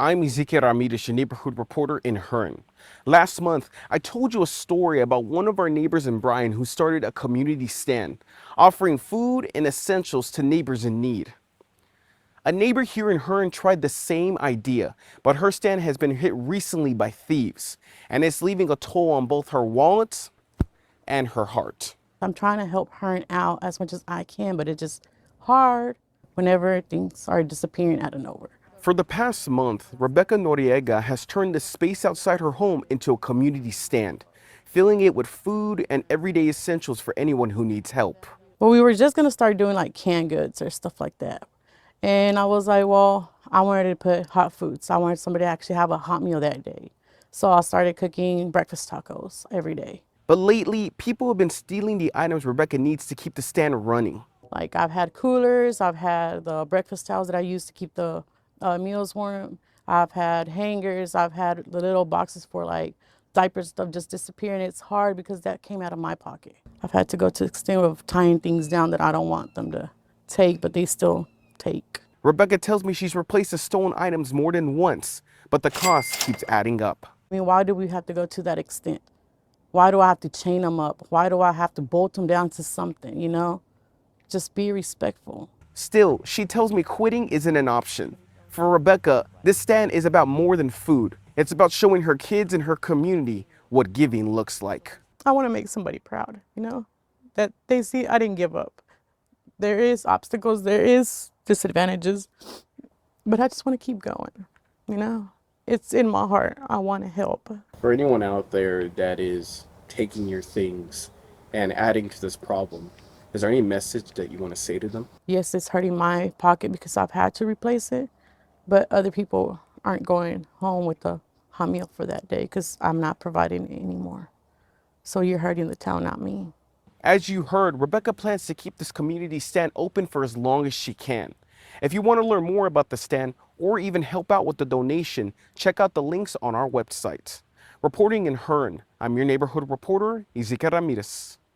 I'm Ezekiel Ramirez, your neighborhood reporter in Hearne. Last month, I told you a story about one of our neighbors in Bryan who started a community stand, offering food and essentials to neighbors in need. A neighbor here in Hearne tried the same idea, but her stand has been hit recently by thieves, and it's leaving a toll on both her wallet and her heart. I'm trying to help Hearne out as much as I can, but it's just hard whenever things are disappearing out of nowhere. For the past month, Rebecca Noriega has turned the space outside her home into a community stand, filling it with food and everyday essentials for anyone who needs help. But we were just gonna start doing like canned goods or stuff like that. And I was like, well, I wanted to put hot foods. I wanted somebody to actually have a hot meal that day. So I started cooking breakfast tacos every day. But lately, people have been stealing the items Rebecca needs to keep the stand running. Like I've had coolers, I've had the breakfast towels that I use to keep the meals warm. I've had hangers, I've had the little boxes for like diapers stuff just disappearing. It's hard because that came out of my pocket. I've had to go to the extent of tying things down that I don't want them to take, but they still take. Rebecca tells me she's replaced the stolen items more than once, but the cost keeps adding up. I mean, why do we have to go to that extent? Why do I have to chain them up? Why do I have to bolt them down to something, you know? Just be respectful. Still, she tells me quitting isn't an option. For Rebecca, this stand is about more than food. It's about showing her kids and her community what giving looks like. I want to make somebody proud, you know? That they see I didn't give up. There is obstacles, there is disadvantages, but I just want to keep going, you know? It's in my heart. I want to help. For anyone out there that is taking your things and adding to this problem, is there any message that you want to say to them? Yes, it's hurting my pocket because I've had to replace it, but other people aren't going home with a hot meal for that day because I'm not providing it anymore. So you're hurting the town, not me. As you heard, Rebecca plans to keep this community stand open for as long as she can. If you want to learn more about the stand or even help out with the donation, check out the links on our website. Reporting in Hearne, I'm your neighborhood reporter, Ezekiel Ramirez.